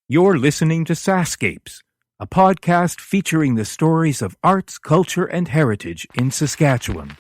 You're listening to SaskScapes, a podcast featuring the stories of arts, culture, and heritage in Saskatchewan.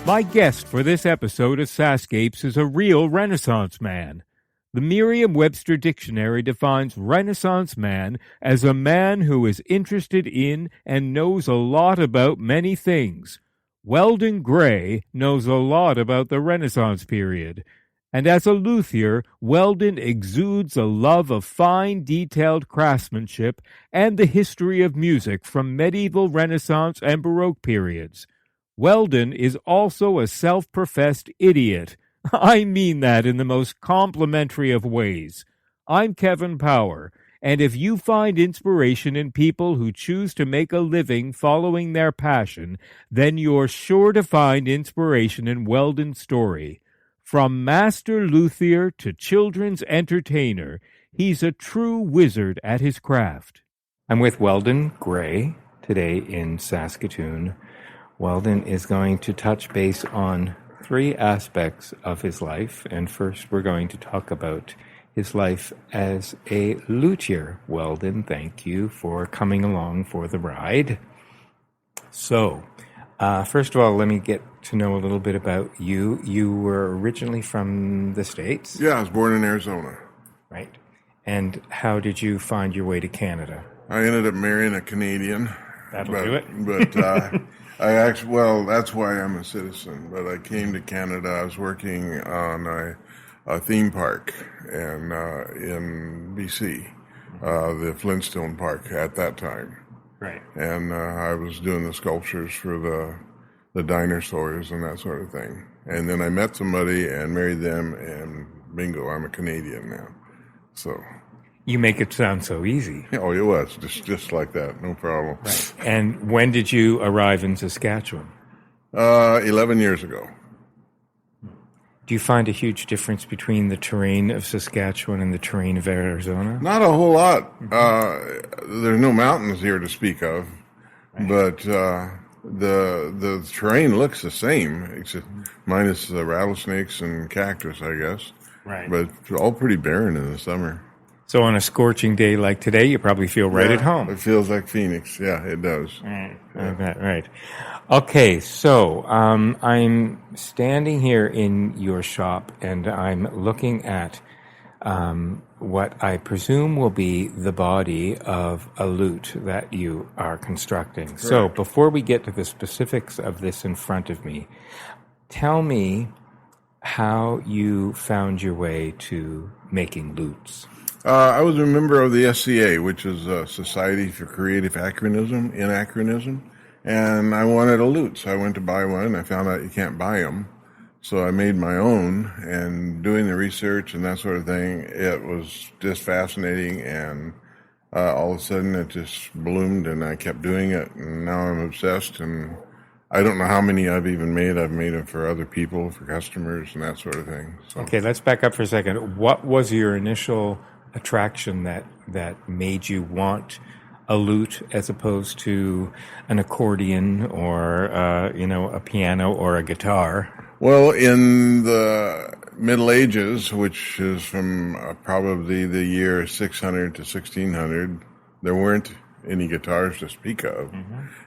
My guest for this episode of SaskScapes is a real Renaissance man. The Merriam-Webster Dictionary defines Renaissance man as a man who is interested in and knows a lot about many things. Weldon Gray knows a lot about the Renaissance period. And as a luthier, Weldon exudes a love of fine, detailed craftsmanship and the history of music from medieval, Renaissance, and Baroque periods. Weldon is also a self-professed idiot. I mean that in the most complimentary of ways. I'm Kevin Power, and if you find inspiration in people who choose to make a living following their passion, then you're sure to find inspiration in Weldon's story. From master luthier to children's entertainer, he's a true wizard at his craft. I'm with Weldon Gray today in Saskatoon. Weldon is going to touch base on three aspects of his life, and first we're going to talk about his life as a luthier. Weldon, thank you for coming along for the ride. So, first of all, let me get to know a little bit about you. You were originally from the States? Yeah, I was born in Arizona. Right. And how did you find your way to Canada? I ended up marrying a Canadian. That'll do it. But that's why I'm a citizen. But I came to Canada. I was working on a theme park in BC, the Flintstone park at that time. Right. And I was doing the sculptures for the dinosaurs and that sort of thing. And then I met somebody and married them, and bingo, I'm a Canadian now. So. You make it sound so easy. Oh, it was just like that, no problem. Right. And when did you arrive in Saskatchewan? 11 years ago. Do you find a huge difference between the terrain of Saskatchewan and the terrain of Arizona? Not a whole lot. There's no mountains here to speak of, right. But the terrain looks the same, except minus the rattlesnakes and cactus, I guess. Right. But it's all pretty barren in the summer. So on a scorching day like today, you probably feel right at home. It feels like Phoenix. Yeah, it does. Right. Yeah. Right. Okay, so I'm standing here in your shop, and I'm looking at what I presume will be the body of a lute that you are constructing. Correct. So before we get to the specifics of this in front of me, tell me how you found your way to making lutes. I was a member of the SCA, which is a Society for Creative Anachronism, and I wanted a lute, so I went to buy one. I found out you can't buy them, so I made my own, and doing the research and that sort of thing, it was just fascinating, and all of a sudden it just bloomed, and I kept doing it, and now I'm obsessed, and I don't know how many I've even made. I've made them for other people, for customers, and that sort of thing. So. Okay, let's back up for a second. What was your initial attraction that made you want a lute as opposed to an accordion or a piano or a guitar? Well, in the Middle Ages, which is from probably the year 600 to 1600, there weren't any guitars to speak of,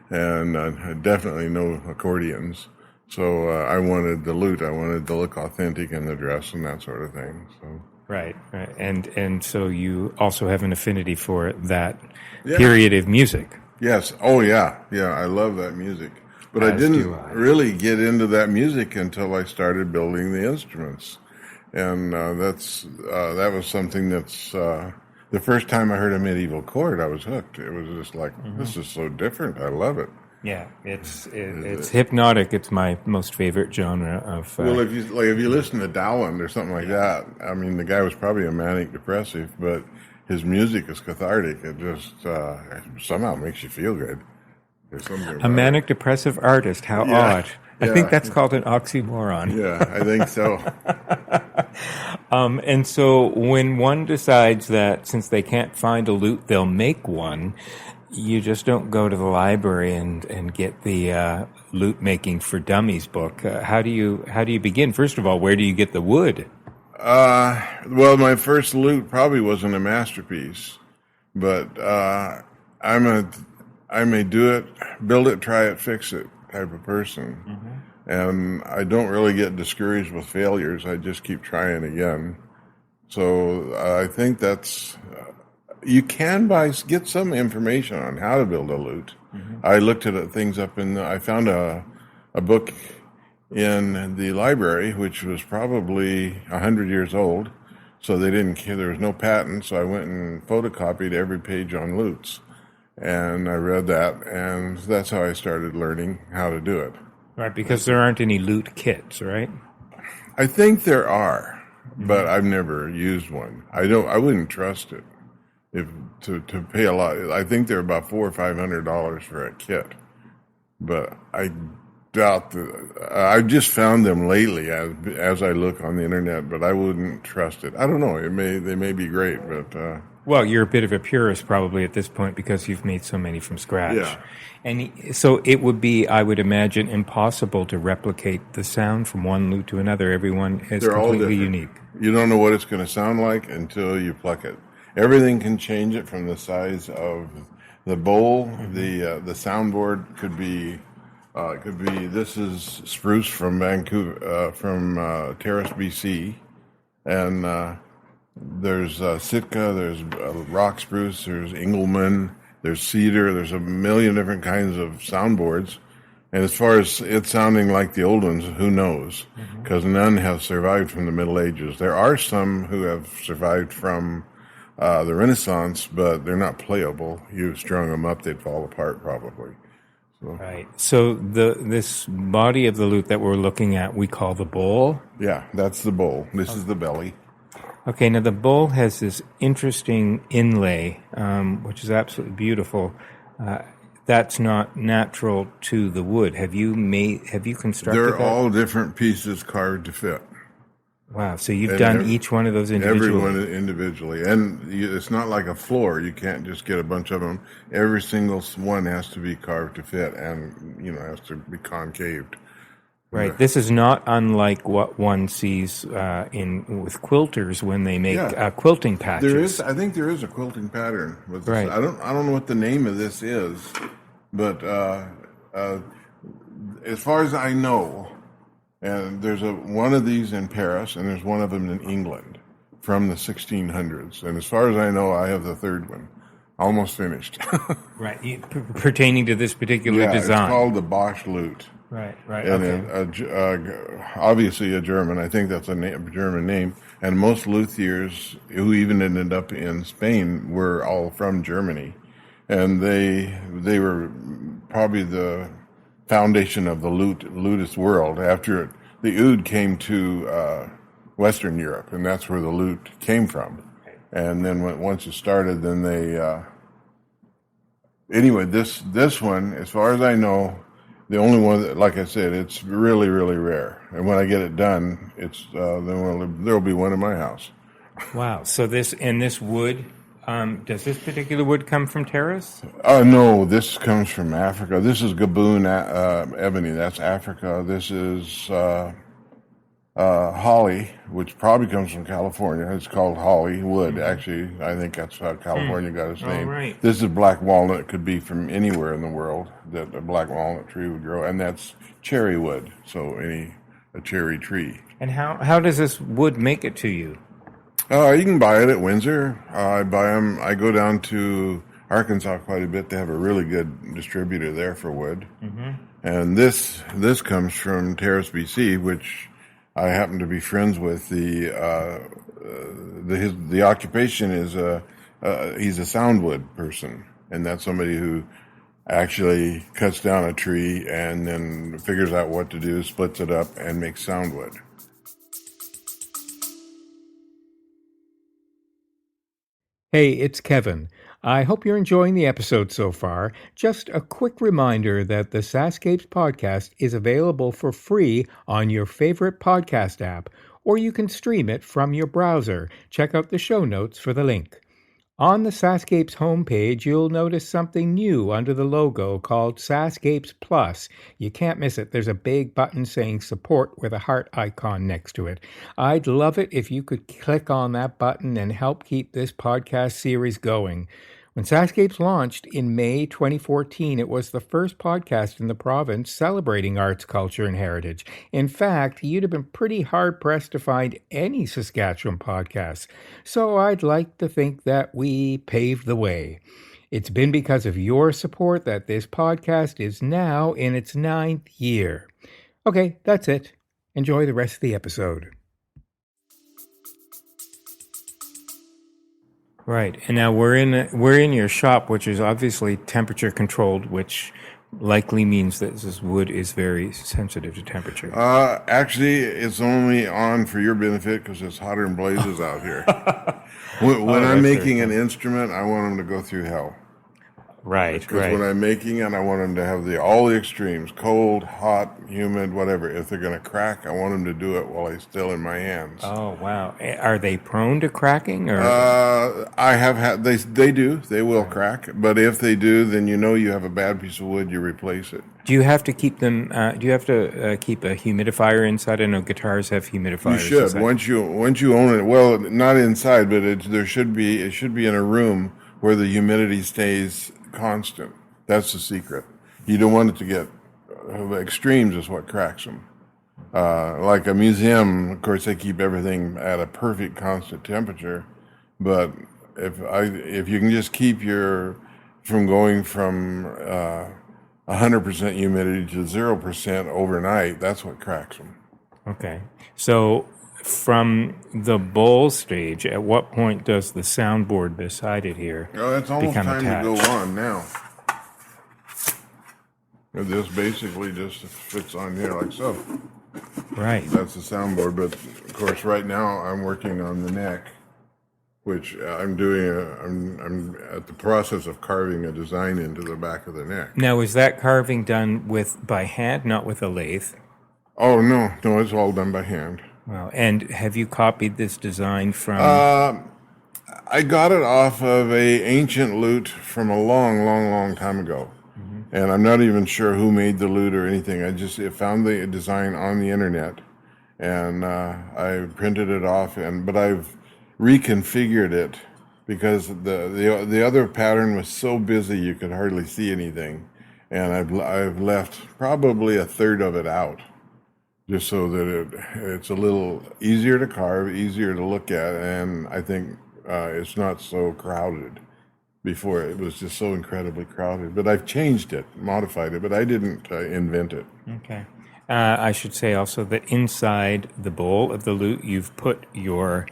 and definitely no accordions. So I wanted the lute. I wanted to look authentic in the dress and that sort of thing. So. Right. And so you also have an affinity for that period of music. Yes. Oh, yeah. Yeah, I love that music. But I didn't really get into that music until I started building the instruments. And that was something that's the first time I heard a medieval chord, I was hooked. It was just like, this is so different. I love it. Yeah, it's hypnotic. It's my most favorite genre of. Well, if you listen to Dowland or something like that, I mean, the guy was probably a manic depressive, but his music is cathartic. It just somehow makes you feel good. There's something a manic depressive artist. How odd. I think that's called an oxymoron. Yeah, I think so. And so when one decides that since they can't find a lute, they'll make one, you just don't go to the library and get the lute making for dummies book. How do you begin? First of all, where do you get the wood? Well, my first lute probably wasn't a masterpiece, but I may do it, build it, try it, fix it type of person. Mm-hmm. And I don't really get discouraged with failures. I just keep trying again. So I think that's, you can get some information on how to build a lute. Mm-hmm. I looked at things I found a book in the library, which was probably 100 years old. So they didn't care. There was no patent. So I went and photocopied every page on lutes. And I read that, and that's how I started learning how to do it. Right, because there aren't any lute kits, right? I think there are, but I've never used one. I wouldn't trust it to pay a lot. I think they're about $400 or $500 for a kit, but I doubt that. I've just found them lately as I look on the internet, but I wouldn't trust it. I don't know. They may be great, but. Well, you're a bit of a purist probably at this point because you've made so many from scratch. Yeah. And so it would be, I would imagine, impossible to replicate the sound from one lute to another. Everyone is completely unique. You don't know what it's going to sound like until you pluck it. Everything can change it from the size of the bowl. Mm-hmm. The soundboard could be this is spruce from Vancouver, from Terrace, BC, and there's Sitka, there's rock spruce, there's Engelmann, there's cedar, there's a million different kinds of soundboards. And as far as it sounding like the old ones, who knows? Because none have survived from the Middle Ages. There are some who have survived from the Renaissance, but they're not playable. You strung them up, they'd fall apart probably. So. Right. So this body of the lute that we're looking at, we call the bowl? Yeah, that's the bowl. This is the belly. Okay, now the bowl has this interesting inlay, which is absolutely beautiful. That's not natural to the wood. Have you constructed that? They're all different pieces carved to fit. Wow, so you've done each one of those individually? Every one individually. And it's not like a floor. You can't just get a bunch of them. Every single one has to be carved to fit and, has to be concaved. Right. This is not unlike what one sees with quilters when they make quilting patches. I think there is a quilting pattern with this. Right. I don't know what the name of this is, but as far as I know, and there's one of these in Paris and there's one of them in England from the 1600s. And as far as I know, I have the third one. Almost finished. Right. Pertaining to this particular design. It's called the Bosch lute. Right, And obviously a German. I think that's a German name. And most luthiers who even ended up in Spain were all from Germany. And they were probably the foundation of the lutist world. After the oud came to Western Europe, and that's where the lute came from. And then once it started, then they... Anyway, this one, as far as I know... The only one that, like I said, it's really, really rare. And when I get it done, there'll be one in my house. Wow. So this wood, does this particular wood come from Terrace? No, this comes from Africa. This is Gaboon ebony. That's Africa. This is holly, which probably comes from California. It's called holly wood. Mm-hmm. Actually, I think that's how California got its name. Right. This is black walnut. It could be from anywhere in the world that a black walnut tree would grow, and that's cherry wood. So a cherry tree. And how does this wood make it to you? You can buy it at Windsor. I buy them. I go down to Arkansas quite a bit. They have a really good distributor there for wood. Mm-hmm. And this comes from Terrace, BC, which I happen to be friends with. The occupation is he's a soundwood person, and that's somebody who actually cuts down a tree and then figures out what to do, splits it up, and makes soundwood. Hey, it's Kevin. I hope you're enjoying the episode so far. Just a quick reminder that the SaskScapes podcast is available for free on your favorite podcast app, or you can stream it from your browser. Check out the show notes for the link. On the SaskScapes homepage, you'll notice something new under the logo called SaskScapes Plus. You can't miss it. There's a big button saying support with a heart icon next to it. I'd love it if you could click on that button and help keep this podcast series going. When SaskScapes launched in May 2014, it was the first podcast in the province celebrating arts, culture, and heritage. In fact, you'd have been pretty hard-pressed to find any Saskatchewan podcasts. So I'd like to think that we paved the way. It's been because of your support that this podcast is now in its 9th year. Okay, that's it. Enjoy the rest of the episode. Right, and now we're in your shop, which is obviously temperature controlled, which likely means that this wood is very sensitive to temperature. Actually, it's only on for your benefit because it's hotter than blazes out here. When I'm making an instrument, I want them to go through hell. Right, Because when I'm making it, I want them to have all the extremes: cold, hot, humid, whatever. If they're going to crack, I want them to do it while it's still in my hands. Oh, wow. Are they prone to cracking? Or? I have had, they do, they will crack. But if they do, then you have a bad piece of wood, you replace it. Do you have to keep them, keep a humidifier inside? I know guitars have humidifiers. You should, once you own it. Well, not inside, but it should be in a room where the humidity stays constant. That's the secret. You don't want it to get extremes is what cracks them. Like a museum, of course, they keep everything at a perfect constant temperature. But if you can just keep from going from 100% humidity to 0% overnight, that's what cracks them. Okay. So from the bowl stage, at what point does the soundboard beside it here it's almost become time attached? to go on now. This basically just fits on here like so. Right. That's the soundboard, but of course right now I'm working on the neck, which I'm at the process of carving a design into the back of the neck. Now, is that carving done by hand, not with a lathe? Oh, no, it's all done by hand. Wow. And have you copied this design from... I got it off of a ancient lute from a long, long, long time ago. Mm-hmm. And I'm not even sure who made the lute or anything. I just found the design on the internet, and I printed it off. But I've reconfigured it because the other pattern was so busy you could hardly see anything, and I've left probably a third of it out, just so that it's a little easier to carve, easier to look at, and I think it's not so crowded. Before it was just so incredibly crowded, but I've changed it, modified it, but I didn't invent it. Okay. I should say also that inside the bowl of the lute, you've put your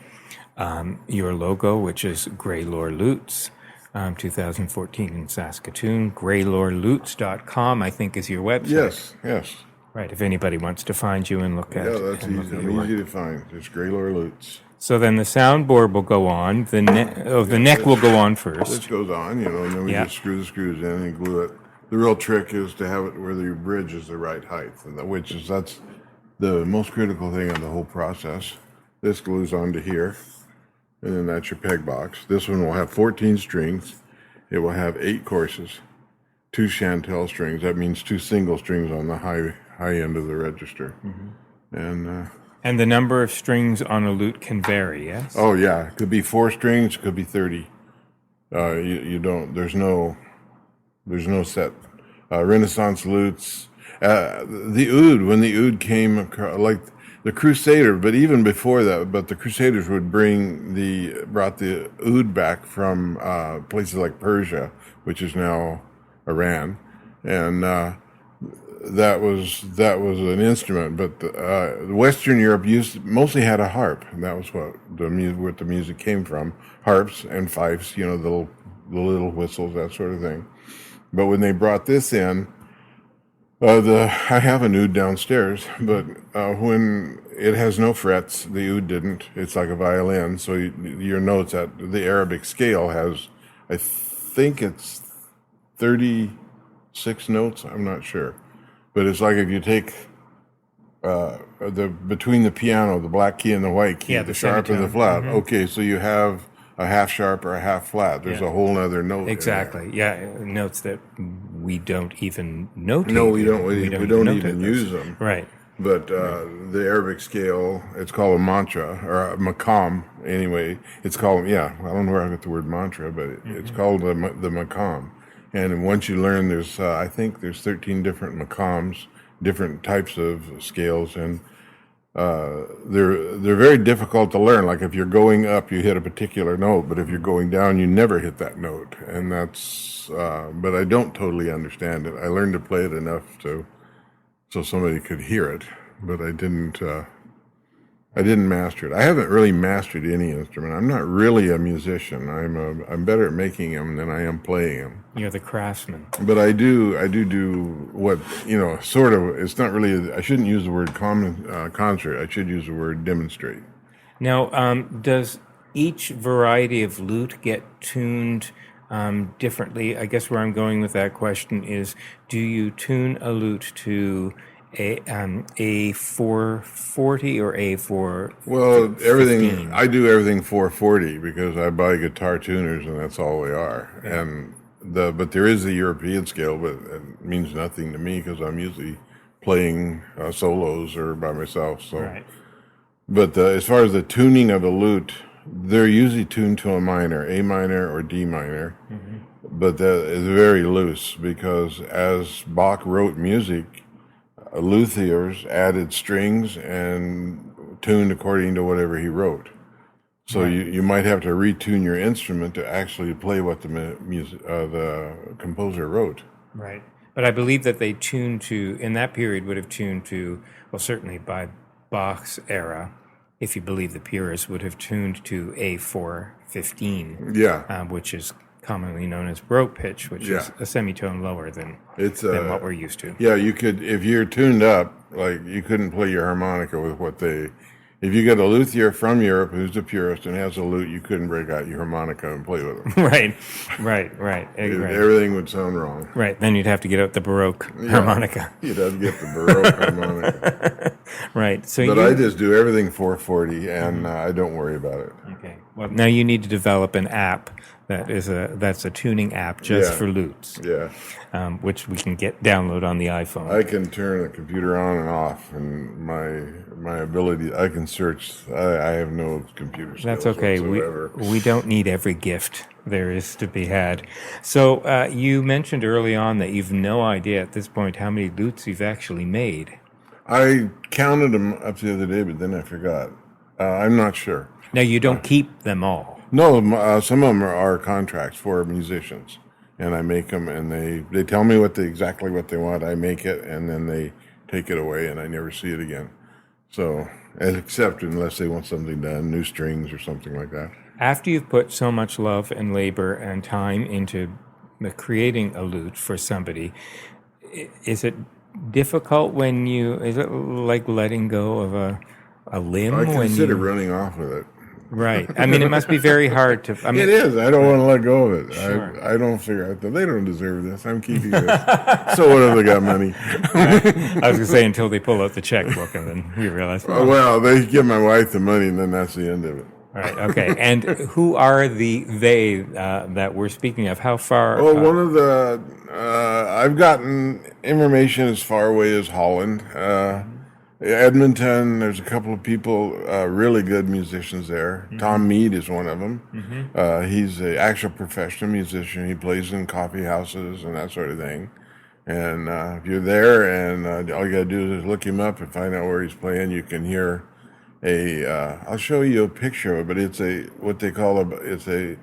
logo, which is Graylore Lutes, 2014 in Saskatoon. GraylorLutes.com, I think, is your website. Yes. Right, if anybody wants to find you and look at it. Yeah, that's easy. Easy to find. It's Graylore Lutes. So then the soundboard will go on. The neck will go on first. This goes on, and then we just screw the screws in and glue it. The real trick is to have it where the bridge is the right height, that's the most critical thing in the whole process. This glues onto here, and then that's your peg box. This one will have 14 strings. It will have 8 courses, 2 chantel strings. That means 2 single strings on the high end of the register, And the number of strings on a lute can vary, yes? Oh, yeah. It could be 4 strings, it could be 30. There's no set. Renaissance lutes. The oud, when the oud came, like the Crusader, but even before that, the Crusaders would brought the oud back from places like Persia, which is now Iran, and that was an instrument, but Western Europe mostly had a harp, and that was what the music came from: harps and fifes, the little whistles, that sort of thing. But when they brought this in, I have an oud downstairs, but when it has no frets, the oud didn't. It's like a violin, so your notes at the Arabic scale has, I think it's 36 notes. I'm not sure, but it's like if you take between the piano, the black key and the white key, the sharp and the flat. Mm-hmm. Okay, so you have a half sharp or a half flat. There's a whole other note. Exactly. Yeah, notes that we don't even notate. No, we don't. We don't even use them. Right. But the Arabic scale, it's called a mantra or a maqam. Anyway, it's called I don't know where I got the word mantra, but it's called the maqam. And once you learn, there's I think there's 13 different maqams, different types of scales, and they're very difficult to learn. Like if you're going up, you hit a particular note, but if you're going down, you never hit that note. And that's, but I don't totally understand it. I learned to play it enough so somebody could hear it, but I didn't master it. I haven't really mastered any instrument. I'm not really a musician. I'm better at making them than I am playing them. You're the craftsman. But I do what, sort of, it's not really, I shouldn't use the word concert. I should use the word demonstrate. Now, does each variety of lute get tuned differently? I guess where I'm going with that question is, do you tune a lute to a 440 or a 4? Well, everything, I do everything 440 because I buy guitar tuners and that's all they are. Yeah. And but there is the European scale, but it means nothing to me because I'm usually playing solos or by myself. So, right. But as far as the tuning of a lute, they're usually tuned to a minor, A minor or D minor. Mm-hmm. But that is very loose because as Bach wrote music, luthiers added strings and tuned according to whatever he wrote. So right. you might have to retune your instrument to actually play what the composer wrote. Right. But I believe that they tuned to, in that period, would have tuned to, well, certainly by Bach's era, if you believe the purists, would have tuned to A415, which is commonly known as Baroque pitch, which is a semitone lower than what we're used to. Yeah, you could, if you're tuned up, like you couldn't play your harmonica with what they, if you get a luthier from Europe who's a purist and has a lute, you couldn't break out your harmonica and play with them. Right. Everything would sound wrong. Right, then you'd have to get out the Baroque harmonica. You'd have to get the Baroque harmonica. Right. But I just do everything 440 and I don't worry about it. Okay. Well, now you need to develop an app that's a tuning app just for lutes. Yeah. Which we can download on the iPhone. I can turn the computer on and off, and my ability, I can search. I have no computer skills. That's okay. Whatsoever. We don't need every gift there is to be had. So you mentioned early on that you've no idea at this point how many lutes you've actually made. I counted them up the other day, but then I forgot. I'm not sure. Now you don't keep them all. No, some of them are contracts for musicians, and I make them, and they tell me exactly what they want. I make it, and then they take it away, and I never see it again. So, except unless they want something done, new strings or something like that. After you've put so much love and labor and time into creating a lute for somebody, is it difficult is it like letting go of a limb? I consider running off with it. Right. I mean, it must be very hard to... it is. I don't want to let go of it. Sure. I don't figure out that they don't deserve this. I'm keeping this. So what if they got money? Right. I was going to say until they pull out the checkbook and then you realize... Well, they give my wife the money and then that's the end of it. Right. Okay. And who are they that we're speaking of? How far... Well, one of the... I've gotten information as far away as Holland. Edmonton, there's a couple of people, really good musicians there. Mm-hmm. Tom Mead is one of them. Mm-hmm. He's an actual professional musician. He plays in coffee houses and that sort of thing. And if you're there and all you got to do is look him up and find out where he's playing, you can hear I'll show you a picture of it, but it's what they call it's a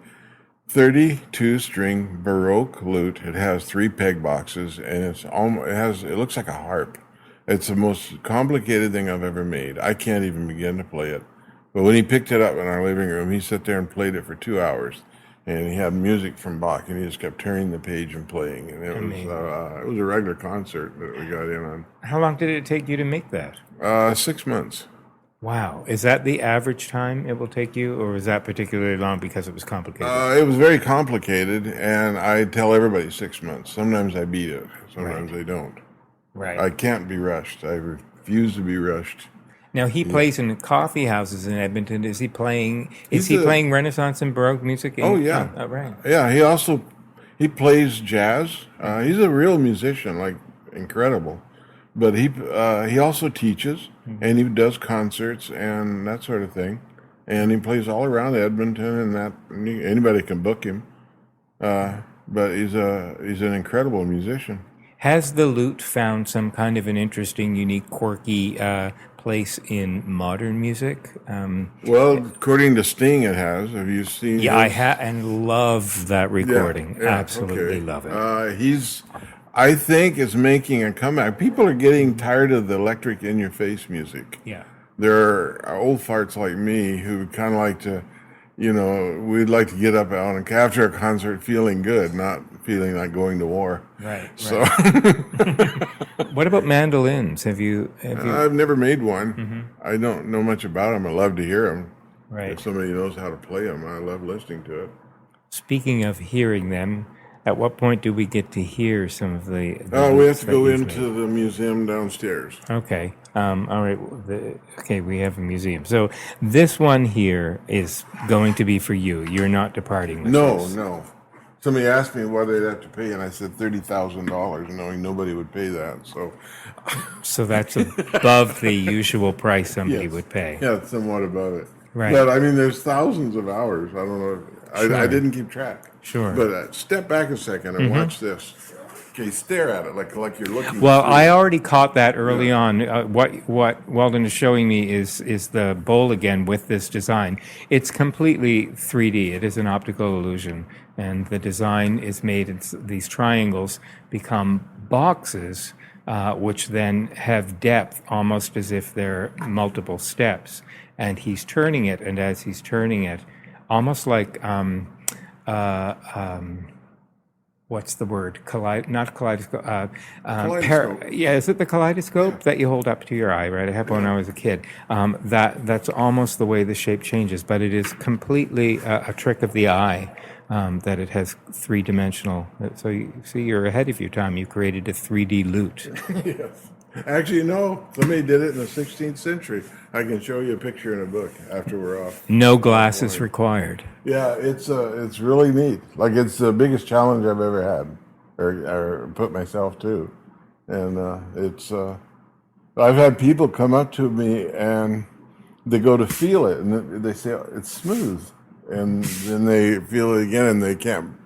32-string Baroque lute. It has 3 peg boxes and it looks like a harp. It's the most complicated thing I've ever made. I can't even begin to play it. But when he picked it up in our living room, he sat there and played it for 2 hours. and he had music from Bach, and he just kept turning the page and playing, and it was a regular concert that we got in on. How long did it take you to make that? 6 months. Wow. Is that the average time it will take you, or is that particularly long because it was complicated? It was very complicated, and I tell everybody 6 months. Sometimes I beat it. Sometimes I don't. Right. I can't be rushed. I refuse to be rushed. Now he plays in coffee houses in Edmonton. Is he playing? Is he playing Renaissance and Baroque music? Right. Yeah. He plays jazz. He's a real musician, like incredible. But he also teaches, and he does concerts and that sort of thing. And he plays all around Edmonton, and that anybody can book him. But he's an incredible musician. Has the lute found some kind of an interesting, unique, quirky place in modern music? Well, according to Sting, it has. Have you seen? Yeah, I have, and love that recording. Yeah, absolutely love it. I think is making a comeback. People are getting tired of the electric in-your-face music. Yeah. There are old farts like me who kind of like to, we'd like to get up out and after a concert feeling good, not feeling like going to war. Right. So, what about mandolins? Have you? I've never made one. Mm-hmm. I don't know much about them. I love to hear them. Right. If somebody knows how to play them, I love listening to it. Speaking of hearing them, at what point do we get to hear some of the we have to go into the museum downstairs. Okay. All right. Okay, we have a museum. So this one here is going to be for you. You're not departing with this. No. Somebody asked me what they'd have to pay, and I said $30,000, knowing nobody would pay that. So that's above the usual price somebody would pay. Yeah, somewhat above it. Right. But, there's thousands of hours. I don't know. I didn't keep track. Sure. But step back a second and watch this. Okay, stare at it like you're looking. Well, I already caught that early on. What Weldon is showing me is the bowl again with this design. It's completely 3D. It is an optical illusion, and the design is made. These triangles become boxes, which then have depth, almost as if they're multiple steps. And he's turning it, and as he's turning it, almost like what's the word? Not kaleidoscope. Kaleidoscope. Is it the kaleidoscope that you hold up to your eye? Right, I had one when I was a kid. That's almost the way the shape changes, but it is completely a trick of the eye. That it has three-dimensional. So you see, you're ahead of your time. You created a 3D lute. Yes. Actually, no. Somebody did it in the 16th century. I can show you a picture in a book after we're off. No glasses required. Yeah, it's really neat. Like, it's the biggest challenge I've ever had, or put myself to, and I've had people come up to me and they go to feel it, and they say it's smooth, and then they feel it again, and they can't.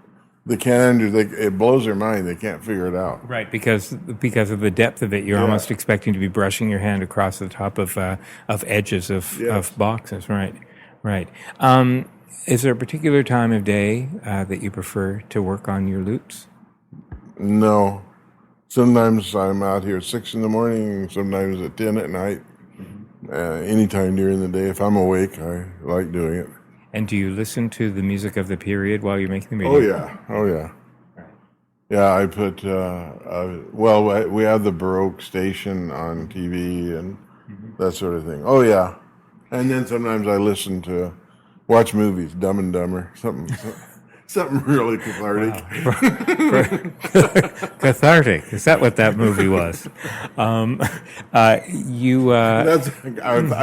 It blows their mind. They can't figure it out. Right, because of the depth of it, you're almost expecting to be brushing your hand across the top of edges of boxes. Right. Is there a particular time of day that you prefer to work on your lutes? No. Sometimes I'm out here at 6 in the morning, sometimes at 10 at night. Anytime during the day. If I'm awake, I like doing it. And do you listen to the music of the period while you're making the music? Oh, yeah. Yeah, I put, we have the Baroque station on TV and that sort of thing. Oh, yeah. And then sometimes I watch movies, Dumb and Dumber, something really cathartic. Wow. Cathartic. Is that what that movie was? I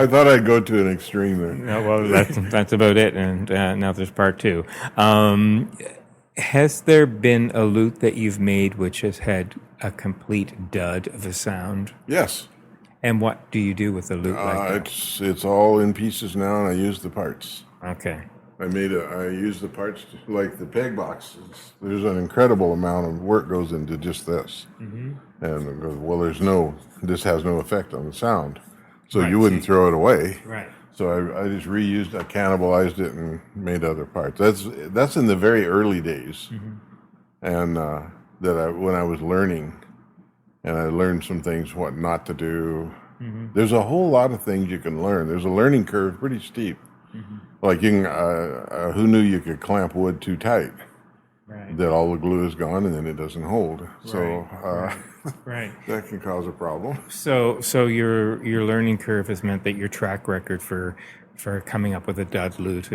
thought I'd go to an extreme there. No, well, that's about it. And now there's part two. Has there been a lute that you've made which has had a complete dud of a sound? Yes. And what do you do with a lute like that? It's all in pieces now, and I use the parts. Okay. I use the parts like the peg boxes. There's an incredible amount of work goes into just this. Mm-hmm. And this has no effect on the sound. So you wouldn't throw it away. Right. So I just I cannibalized it and made other parts. That's in the very early days. Mm-hmm. And when I was learning, and I learned some things, what not to do. Mm-hmm. There's a whole lot of things you can learn. There's a learning curve, pretty steep. Mm-hmm. Like you can, who knew you could clamp wood too tight? Right. That all the glue is gone and then it doesn't hold. So Right. that can cause a problem. So your learning curve has meant that your track record for coming up with a dud lute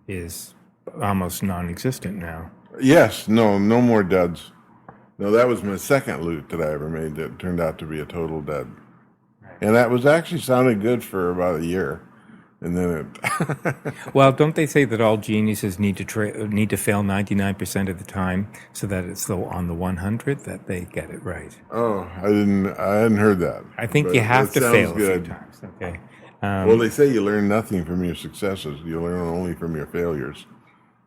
is almost non-existent now. Yes, no more duds. No, that was my second lute that I ever made that turned out to be a total dud. Right. And that was actually sounded good for about a year. And then it. Well, don't they say that all geniuses need to fail 99% of the time, so that it's on the 100 that they get it right? Oh, I hadn't heard that. I think you have to fail good. A few times. Okay. Well, they say you learn nothing from your successes; you learn only from your failures.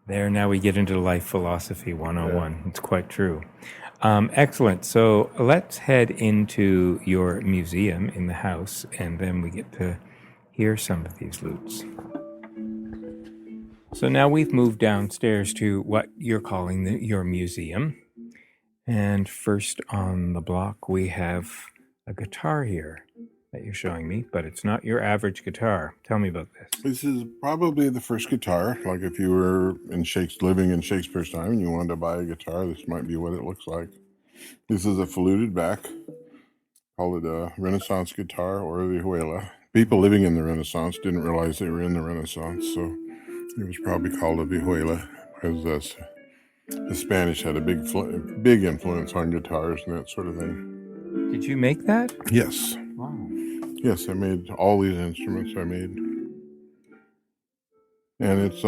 There, now we get into life philosophy 101. Yeah. It's quite true. Excellent. So let's head into your museum in the house, and then we get to hear some of these lutes. So now we've moved downstairs to what you're calling your museum. And first on the block, we have a guitar here that you're showing me, but it's not your average guitar. Tell me about this. This is probably the first guitar. Like if you were living in Shakespeare's time and you wanted to buy a guitar, this might be what it looks like. This is a fluted back. Call it a Renaissance guitar or a vihuela. People living in the Renaissance didn't realize they were in the Renaissance, so it was probably called a vihuela because the Spanish had a big influence on guitars and that sort of thing. Did you make that? Yes. Wow. Yes, I made all these instruments. And it's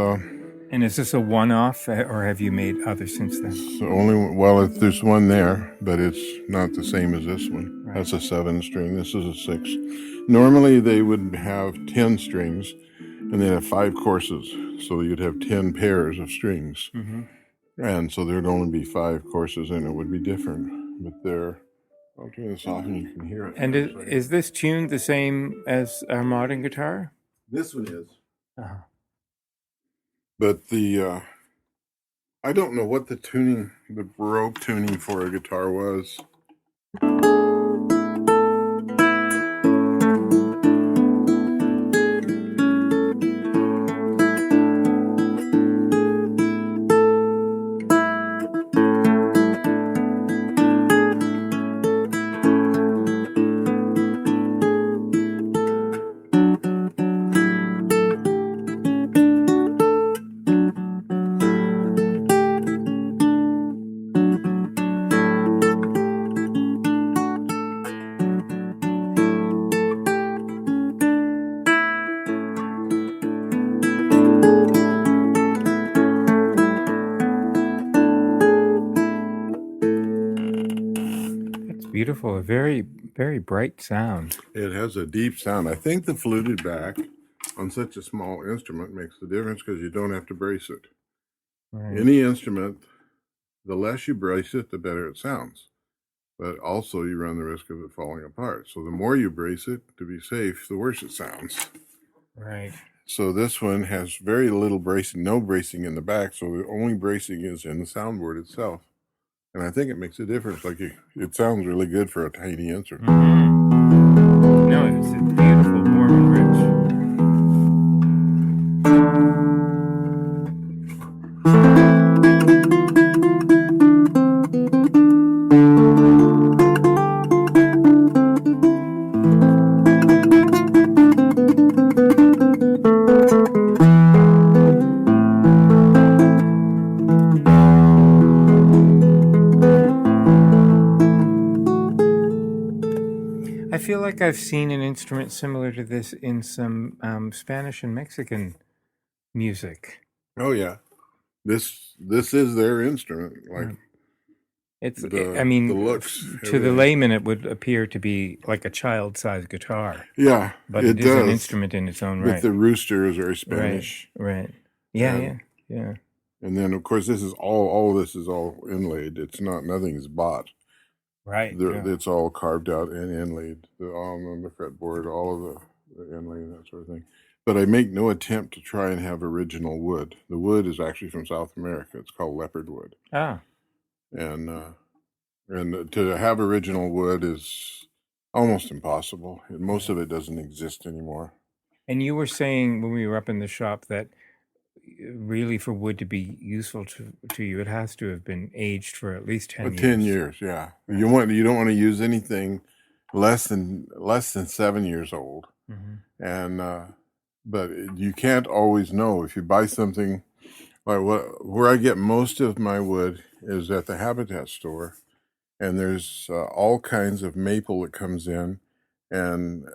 And is this a one-off, or have you made others since then? There's one there, but it's not the same as this one. Right. That's a 7-string. This is a 6. Normally they would have 10 strings, and they'd have 5 courses, so you'd have 10 pairs of strings. Mm-hmm. And so there'd only be 5 courses, and it would be different. But I'll turn this off, and you can hear it. And is this tuned the same as our modern guitar? This one is. Uh-huh. But I don't know what the Baroque tuning for a guitar was. Beautiful, a very, very bright sound. It has a deep sound. I think the fluted back on such a small instrument makes the difference because you don't have to brace it. Right. Any instrument, the less you brace it, the better it sounds. But also you run the risk of it falling apart. So the more you brace it to be safe, the worse it sounds. Right. So this one has very little bracing, no bracing in the back. So the only bracing is in the soundboard itself. And I think it makes a difference. Like it sounds really good for a tiny instrument. Mm-hmm. No, it's beautiful, warm and rich. I feel like I've seen an instrument similar to this in some Spanish and Mexican music. Oh yeah, this is their instrument. Like the looks to the layman, it would appear to be like a child-sized guitar. Yeah, but it is an instrument in its own right. With the rooster is very Spanish. Right. Yeah. And then of course this is all of this is all inlaid. It's nothing is bought. Right. It's all carved out and inlaid. On the fretboard, all of the inlay and that sort of thing. But I make no attempt to try and have original wood. The wood is actually from South America. It's called leopard wood. Ah. And to have original wood is almost impossible. Most of it doesn't exist anymore. And you were saying when we were up in the shop that really for wood to be useful to you, it has to have been aged for at least 10 10 years. years, yeah. Right. You don't want to use anything less than 7 years old. Mm-hmm. And but you can't always know if you buy something like where I get most of my wood is at the Habitat store, and there's all kinds of maple that comes in, and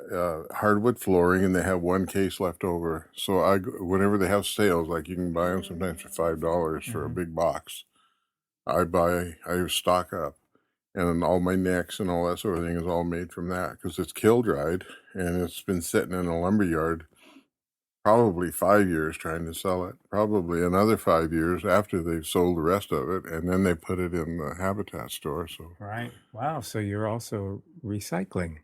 hardwood flooring, and they have one case left over. So whenever they have sales, like you can buy them sometimes for $5 for a big box, I stock up, and all my necks and all that sort of thing is all made from that because it's kiln dried and it's been sitting in a lumber yard probably 5 years trying to sell it, probably another 5 years after they've sold the rest of it, and then they put it in the Habitat store. So Right. Wow. So you're also recycling,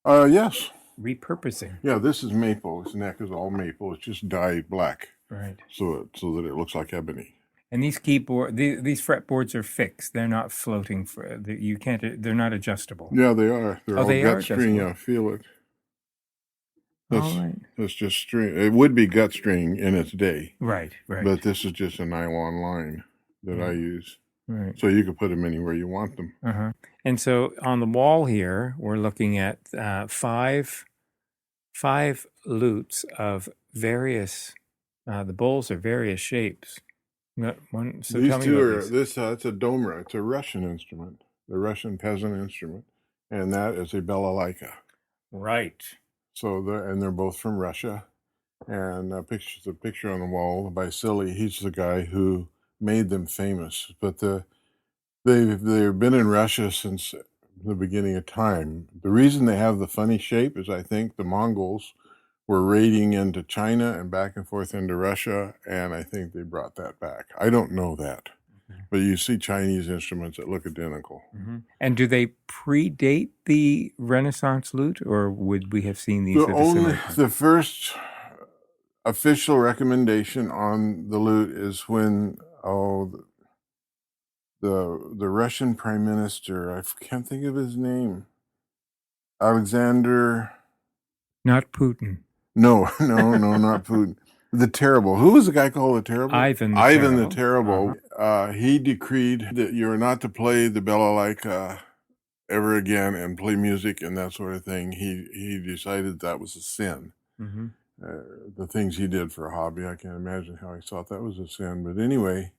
yes, repurposing. yeah. This is maple. This neck is all maple. It's just dyed black, Right. so that it looks like ebony. And these these fretboards are fixed. They're not floating. You can't. They're not adjustable. Yeah, they are. They're all they gut are string. adjustable. Yeah, feel it. All right. That's just string. It would be gut string in its day. Right. Right. But this is just a nylon line that I use. Right. So you can put them anywhere you want them. Uh-huh. And so on the wall here, we're looking at five lutes of various. The bowls are various shapes. So These tell me two about are these. it's a domra. It's a Russian instrument, the Russian peasant instrument, and that is a balalaika. Right. So they're both from Russia, and the picture on the wall by Silly. He's the guy who made them famous. But they've been in Russia since the beginning of time. The reason they have the funny shape is I think the Mongols were raiding into China and back and forth into Russia, and I think they brought that back. I don't know that. But you see Chinese instruments that look identical. Mm-hmm. And do they predate the Renaissance lute, or would we have seen these at a similar time? The first official recommendation on the lute is when the Russian Prime Minister, I can't think of his name, Alexander. Not Putin. No, not Putin. The Terrible. Who was the guy called the Terrible? Ivan the Terrible. He decreed that you are not to play the balalaika ever again and play music and that sort of thing. He decided that was a sin. Mm-hmm. The things he did for a hobby, I can't imagine how he thought that was a sin. But anyway,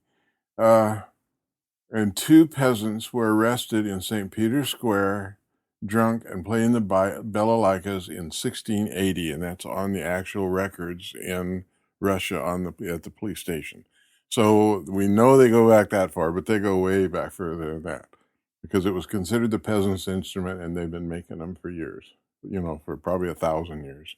and two peasants were arrested in St. Peter's Square, drunk and playing the balalaikas in 1680, and that's on the actual records in Russia at the police station. So we know they go back that far, but they go way back further than that because it was considered the peasant's instrument, and they've been making them for years, for probably 1,000 years.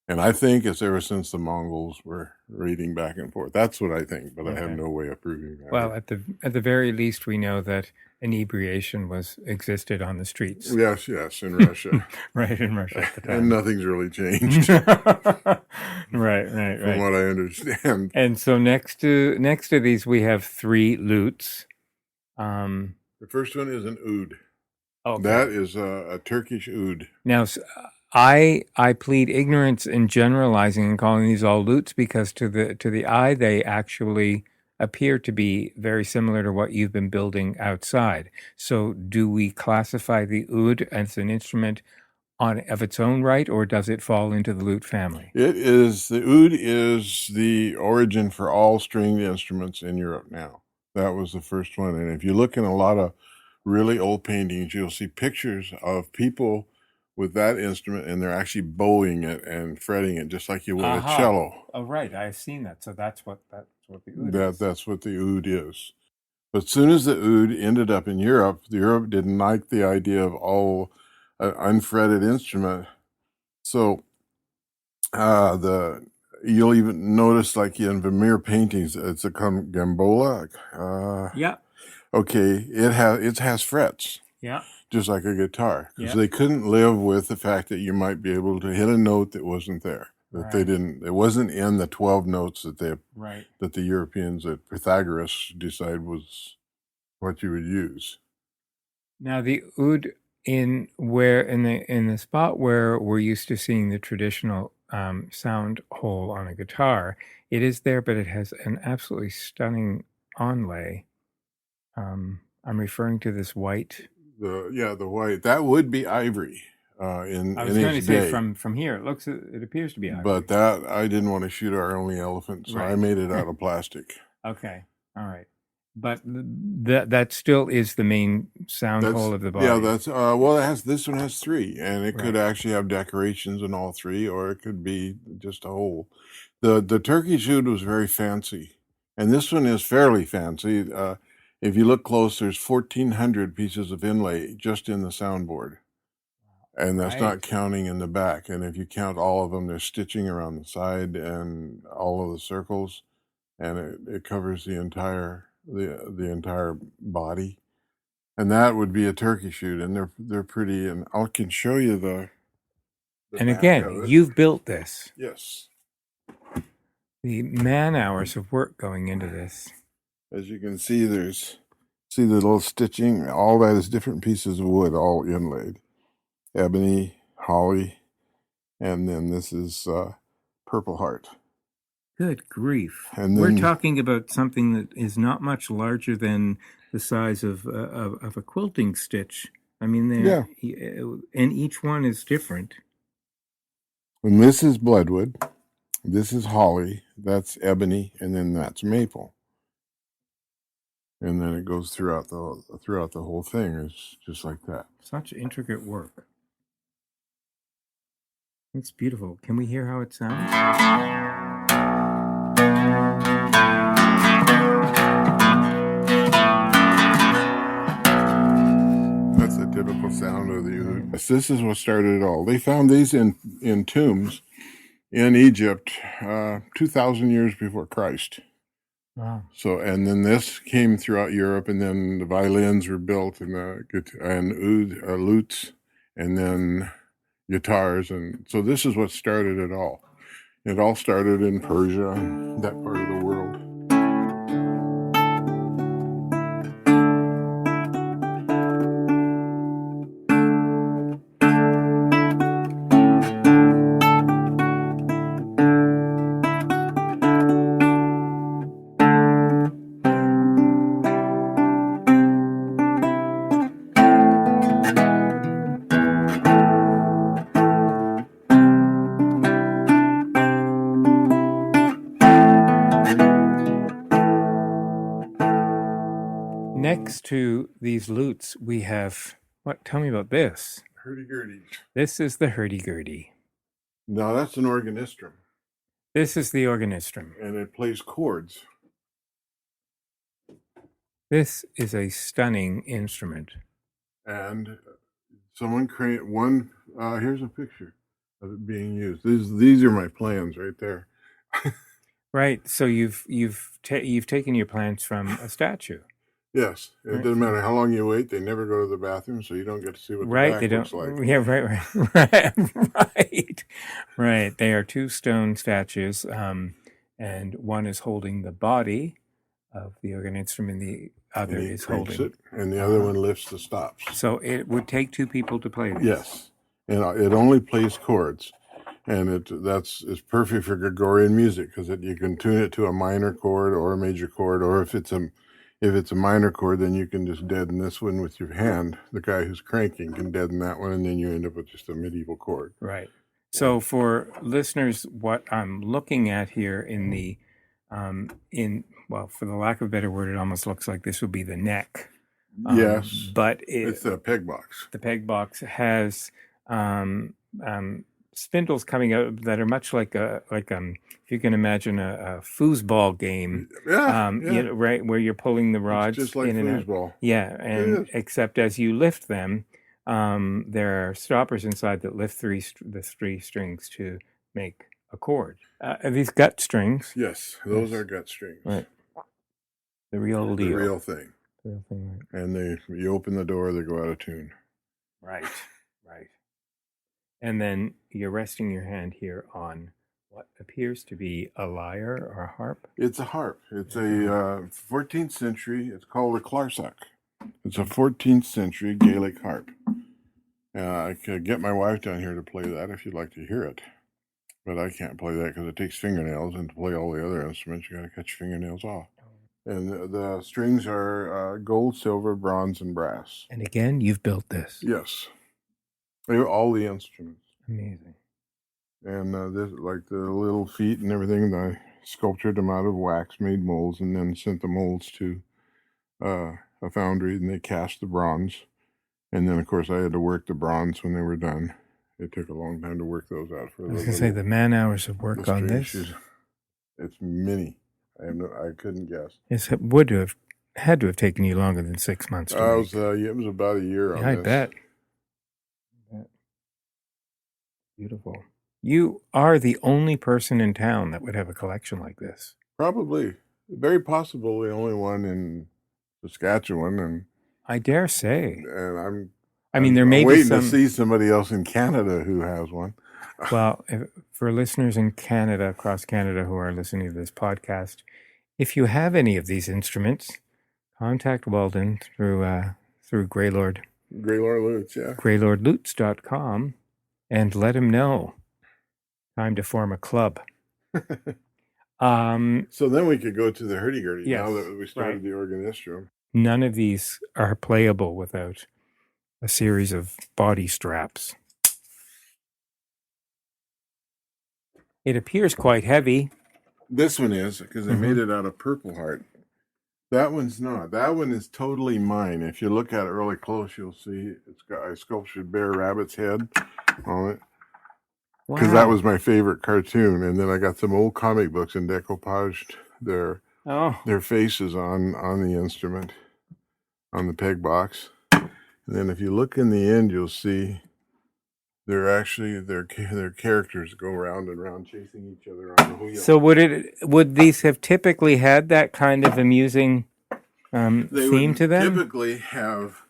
And I think it's ever since the Mongols were raiding back and forth. That's what I think, but I have no way of proving that. Well, at the very least, we know that inebriation existed on the streets. Yes, in Russia. Right, in Russia at the time. And nothing's really changed. Right. From what I understand. And so next to these, we have three lutes. The first one is an oud. Okay. That is a Turkish oud. Now, I plead ignorance in generalizing and calling these all lutes because to the eye they actually appear to be very similar to what you've been building outside. So, do we classify the oud as an instrument of its own right, or does it fall into the lute family? The oud is the origin for all stringed instruments in Europe now. That was the first one, and if you look in a lot of really old paintings, you'll see pictures of people with that instrument, and they're actually bowing it and fretting it just like you would a cello. Oh, right. I've seen that. So that's what the oud is. That's what the oud is. But as soon as the oud ended up in Europe didn't like the idea of all unfretted instrument. So you'll even notice, like in Vermeer paintings, it's a gambola. Yeah. Okay, it has frets. Yeah. Just like a guitar, because they couldn't live with the fact that you might be able to hit a note that wasn't there, it wasn't in the 12 notes that the Europeans at Pythagoras decided was what you would use. Now the oud in the spot where we're used to seeing the traditional sound hole on a guitar. It is there, but it has an absolutely stunning onlay. I'm referring to this white. The white, that would be ivory in I was going to its say day. from here, it appears to be ivory. But that, I didn't want to shoot our only elephant, so I Right. made it out of plastic. Okay, all right. But that still is the main sound hole of the body. Yeah, that's well. This one has three, and it could Right. actually have decorations in all three, or it could be just a hole. The turkey shoot was very fancy, and this one is fairly fancy. If you look close, there's 1,400 pieces of inlay just in the soundboard, and that's not counting in the back. And if you count all of them, there's stitching around the side and all of the circles, and it covers the entire body. And that would be a turkey shoot, and they're pretty. And I can show you the and again, you've built this. Yes. The man hours of work going into this. As you can see, the little stitching. All that is different pieces of wood, all inlaid. Ebony, holly, and then this is purple heart. Good grief. And we're talking about something that is not much larger than the size of a quilting stitch. I mean, and each one is different. And this is bloodwood, this is holly, that's ebony, and then that's maple. And then it goes throughout the whole thing. It's just like that. Such intricate work. It's beautiful. Can we hear how it sounds? That's the typical sound of the oud. This is what started it all. They found these in tombs in Egypt 2,000 years before Christ. Wow. So, and then this came throughout Europe, and then the violins were built, and oud, lutes, and then guitars, and so this is what started it all. It all started in Persia, that part of the world. Next to these lutes, we have, what? Tell me about this. Hurdy-gurdy. This is the hurdy-gurdy. No, that's an organistrum. This is the organistrum. And it plays chords. This is a stunning instrument. And someone created one, here's a picture of it being used. These are my plans right there. Right, so you've taken your plans from a statue. Yes, it doesn't matter how long you wait. They never go to the bathroom, so you don't get to see what the back looks like. Yeah, right. They are two stone statues, and one is holding the body of the organ instrument, the other is holding it, and the other one lifts the stops. So it would take two people to play this. Yes, and it only plays chords, and it's perfect for Gregorian music because you can tune it to a minor chord or a major chord, or if it's a minor chord, then you can just deaden this one with your hand. The guy who's cranking can deaden that one, and then you end up with just a medieval chord. Right. So for listeners, what I'm looking at here well, for the lack of a better word, it almost looks like this would be the neck. Yes, but it's the peg box. The peg box has spindles coming out that are much like if you can imagine a foosball game. Yeah, You know, right, where you're pulling the rods it's just like in and foosball. out. Yeah, and except as you lift them, there are stoppers inside that lift the three strings to make a chord. Are these gut strings? Yes, those are gut strings. Right. The real deal. The real thing. The real thing, right. And you open the door, they go out of tune. Right. And then you're resting your hand here on what appears to be a lyre or a harp. It's a harp. It's a 14th century. It's called a clarsach. It's a 14th century Gaelic harp. I could get my wife down here to play that if you'd like to hear it. But I can't play that because it takes fingernails, and to play all the other instruments, you got to cut your fingernails off. And the strings are gold, silver, bronze, and brass. And again, you've built this. Yes. They're all the instruments. Amazing. And this, like the little feet and everything, I sculptured them out of wax, made molds, and then sent the molds to a foundry, and they cast the bronze. And then, of course, I had to work the bronze when they were done. It took a long time to work those out. I was going to say, the man hours of work on this. It's many. I couldn't guess. It had to have taken you longer than 6 months. It was about a year on I this. bet. Beautiful. You are the only person in town that would have a collection like this. Probably. Very possible the only one in Saskatchewan. And I dare say. And I'm waiting to see somebody else in Canada who has one. Well, for listeners in Canada, across Canada, who are listening to this podcast, if you have any of these instruments, contact Weldon through Graylord. Graylord Lutz, yeah. GraylordLutz.com, and let him know. Time to form a club. So then we could go to the hurdy-gurdy, yes, now that we started the organistrum. None of these are playable without a series of body straps. It appears quite heavy. This one is, because I made it out of Purple Heart. That one's not. That one is totally mine. If you look at it really close, you'll see I sculptured Bear Rabbit's head on it. Because that was my favorite cartoon. And then I got some old comic books and decoupaged their faces on the instrument, on the peg box. And then if you look in the end, you'll see their characters go round and round chasing each other on the wheel. So would these have typically had that kind of amusing theme to them? Typically have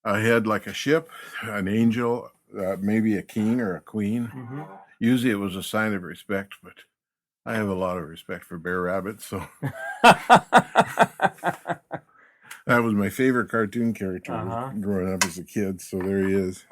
a head like a ship, an angel, maybe a king or a queen. Mm-hmm. Usually it was a sign of respect, but I have a lot of respect for Bear Rabbit, so that was my favorite cartoon character growing up as a kid, so there he is.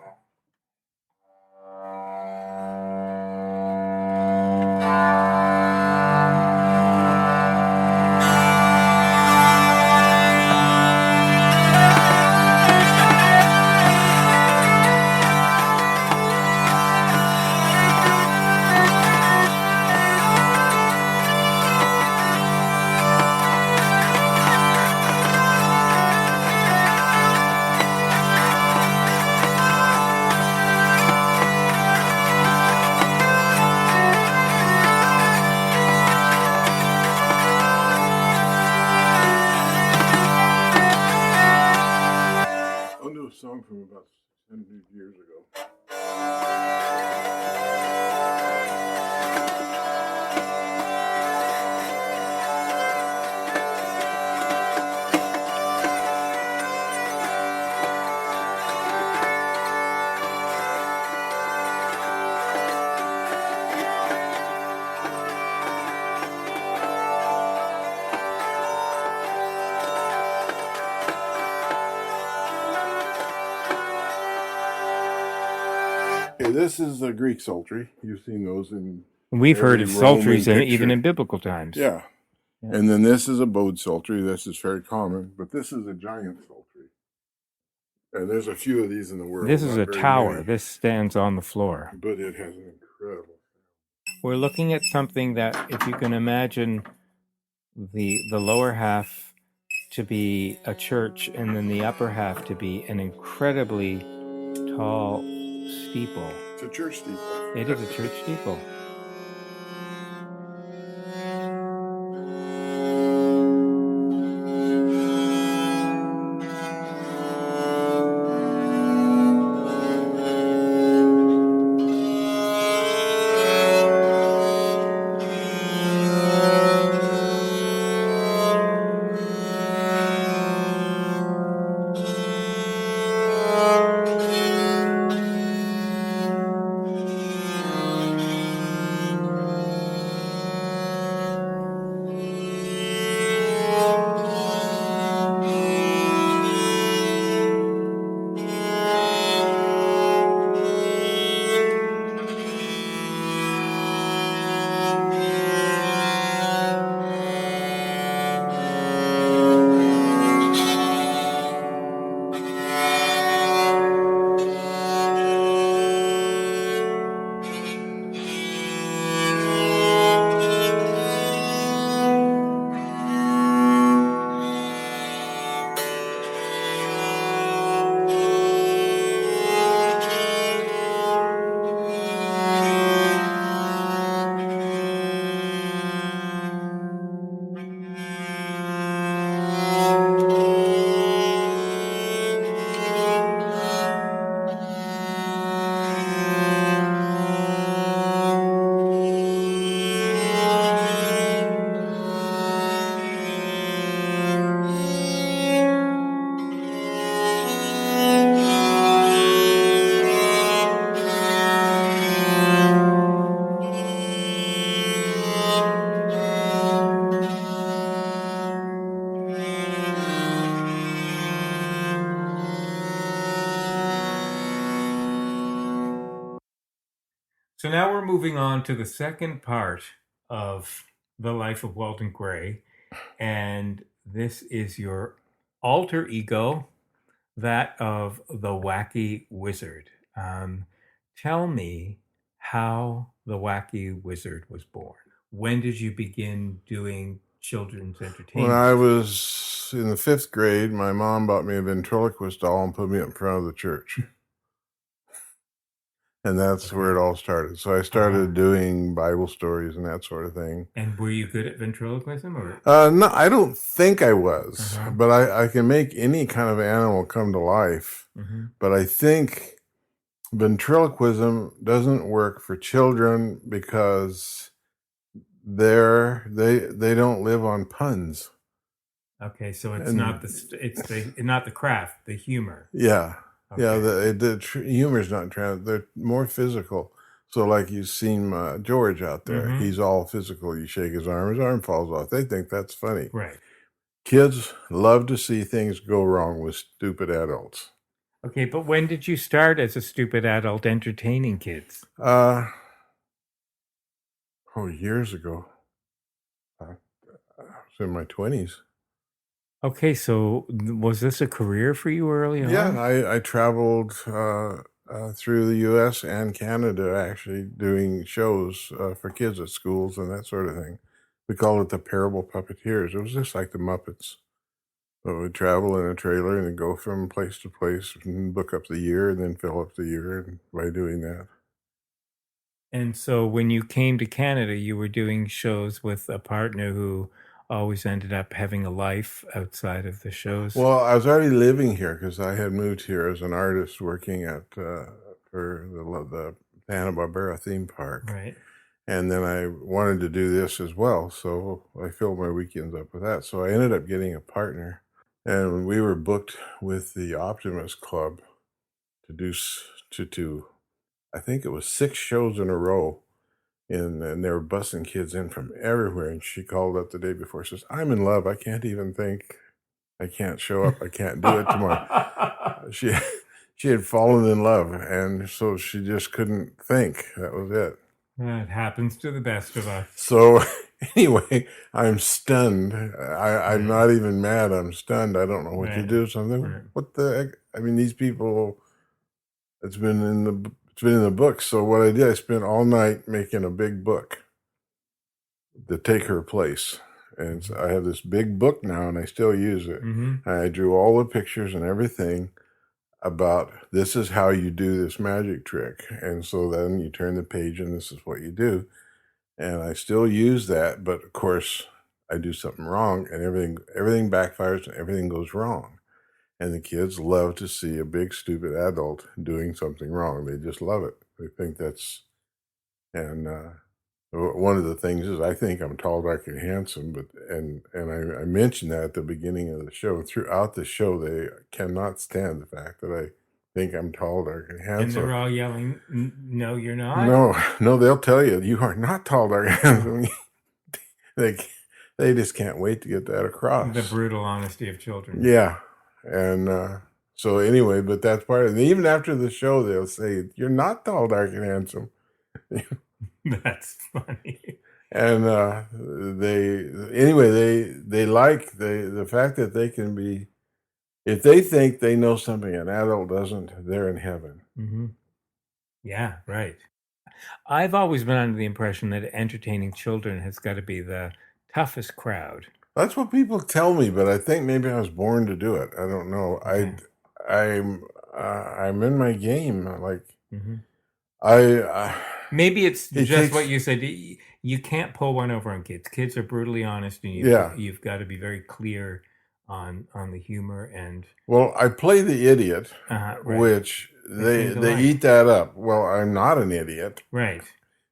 Song from about 600 years ago. This is the Greek psaltery. You've seen those in. We've heard of psalteries even in biblical times. Yeah. And then this is a bowed psaltery. This is very common, but this is a giant psaltery. And there's a few of these in the world. This is a tower. Many. This stands on the floor. But it has an incredible sound. We're looking at something that, if you can imagine the lower half to be a church and then the upper half to be an incredibly tall steeple. It's a church steeple. It is a church steeple. So now we're moving on to the second part of the life of Weldon Gray, and this is your alter ego, that of the Wacky Wizard. Tell me how the Wacky Wizard was born. When did you begin doing children's entertainment? When I was in the 5th grade, my mom bought me a ventriloquist doll and put me up in front of the church. And that's where it all started. So I started doing Bible stories and that sort of thing. And were you good at ventriloquism? Or? No, I don't think I was. But I can make any kind of animal come to life. But I think ventriloquism doesn't work for children because they don't live on puns. Okay, so it's not the craft, the humor. Yeah. Okay. Yeah, the humor's not they're more physical. So like you've seen George out there, he's all physical. You shake his arm falls off. They think that's funny. Right. Kids love to see things go wrong with stupid adults. Okay, but when did you start as a stupid adult entertaining kids? Years ago. I was in my 20s. Okay, so was this a career for you early on? Yeah, I traveled through the U.S. and Canada, actually, doing shows for kids at schools and that sort of thing. We called it the Parable Puppeteers. It was just like the Muppets. But we'd travel in a trailer and then go from place to place and book up the year and then fill up the year by doing that. And so when you came to Canada, you were doing shows with a partner who always ended up having a life outside of the shows? Well, I was already living here because I had moved here as an artist working at for the Hanna-Barbera theme park. Right. And then I wanted to do this as well, so I filled my weekends up with that. So I ended up getting a partner, and we were booked with the Optimist Club to do I think it was 6 shows in a row. And they were busing kids in from everywhere. And she called up the day before. She says, "I'm in love. I can't even think. I can't show up. I can't do it tomorrow." She had fallen in love, and so she just couldn't think. That was it. It happens to the best of us. So anyway, I'm stunned. I'm not even mad. I'm stunned. I don't know what to do. Something. What the heck? I mean, these people. It's been in the book. So what I did, I spent all night making a big book to take her place. And so I have this big book now, and I still use it. I drew all the pictures and everything about this is how you do this magic trick. And so then you turn the page, and this is what you do. And I still use that, but of course I do something wrong, and everything backfires and everything goes wrong. And the kids love to see a big, stupid adult doing something wrong. They just love it. They think that's... And one of the things is I think I'm tall, dark, and handsome. And I mentioned that at the beginning of the show. Throughout the show, they cannot stand the fact that I think I'm tall, dark, and handsome. And they're all yelling, "No, you're not." No, they'll tell you, "You are not tall, dark, and handsome." They just can't wait to get that across. The brutal honesty of children. Yeah. And so anyway, but that's part of it. Even after the show, they'll say, "You're not tall, dark, and handsome." That's funny. And they like the fact that they can be, if they think they know something an adult doesn't, they're in heaven. Yeah, right. I've always been under the impression that entertaining children has got to be the toughest crowd. That's what people tell me, but I think maybe I was born to do it. I don't know. Okay. I'm in my game. Like maybe it's just what you said. You can't pull one over on kids. Kids are brutally honest, and you've got to be very clear on the humor. And well, I play the idiot, right. Which they eat that up. Well, I'm not an idiot, right?